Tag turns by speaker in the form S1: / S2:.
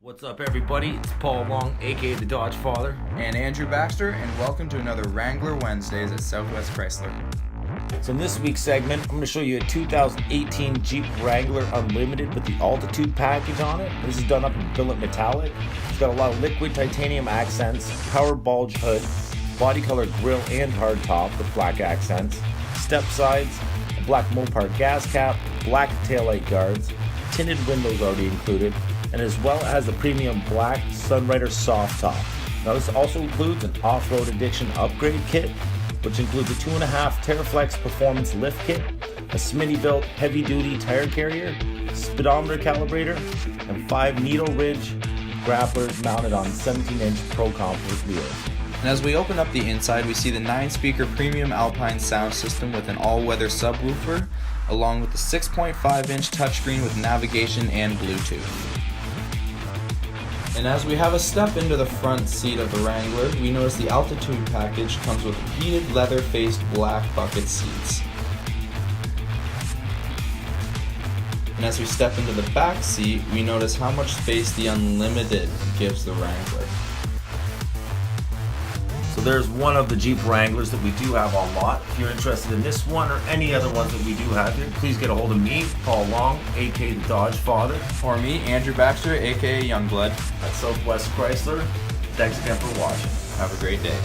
S1: What's up, everybody? It's Paul Long, aka the Dodgefather,
S2: and Andrew Baxter, and welcome to another Wrangler Wednesdays at Southwest Chrysler.
S1: So in this week's segment, I'm going to show you a 2018 Jeep Wrangler Unlimited with the Altitude package on it. This is done up in billet metallic. It's got a lot of liquid titanium accents, power bulge hood, body color grille and hardtop with black accents, step sides, a black Mopar gas cap, black taillight guards, tinted windows already included, and as well as the premium black Sunrider soft top. Now this also includes an off-road addiction upgrade kit, which includes a 2.5 Terraflex performance lift kit, a Smitty-built heavy-duty tire carrier, speedometer calibrator, and 5 needle ridge grapplers mounted on 17-inch Pro Comfort wheels.
S2: And as we open up the inside, we see the 9-speaker premium Alpine sound system with an all-weather subwoofer, along with the 6.5-inch touchscreen with navigation and Bluetooth. And as we have a step into the front seat of the Wrangler, we notice the Altitude package comes with heated leather-faced black bucket seats. And as we step into the back seat, we notice how much space the Unlimited gives the Wrangler.
S1: So there's one of the Jeep Wranglers that we do have on lot. If you're interested in this one or any other ones that we do have here, please get a hold of me, Paul Long, aka the Dodgefather,
S2: or me, Andrew Baxter, aka Young Blood,
S1: at Southwest Chrysler. Thanks again for watching.
S2: Have a great day.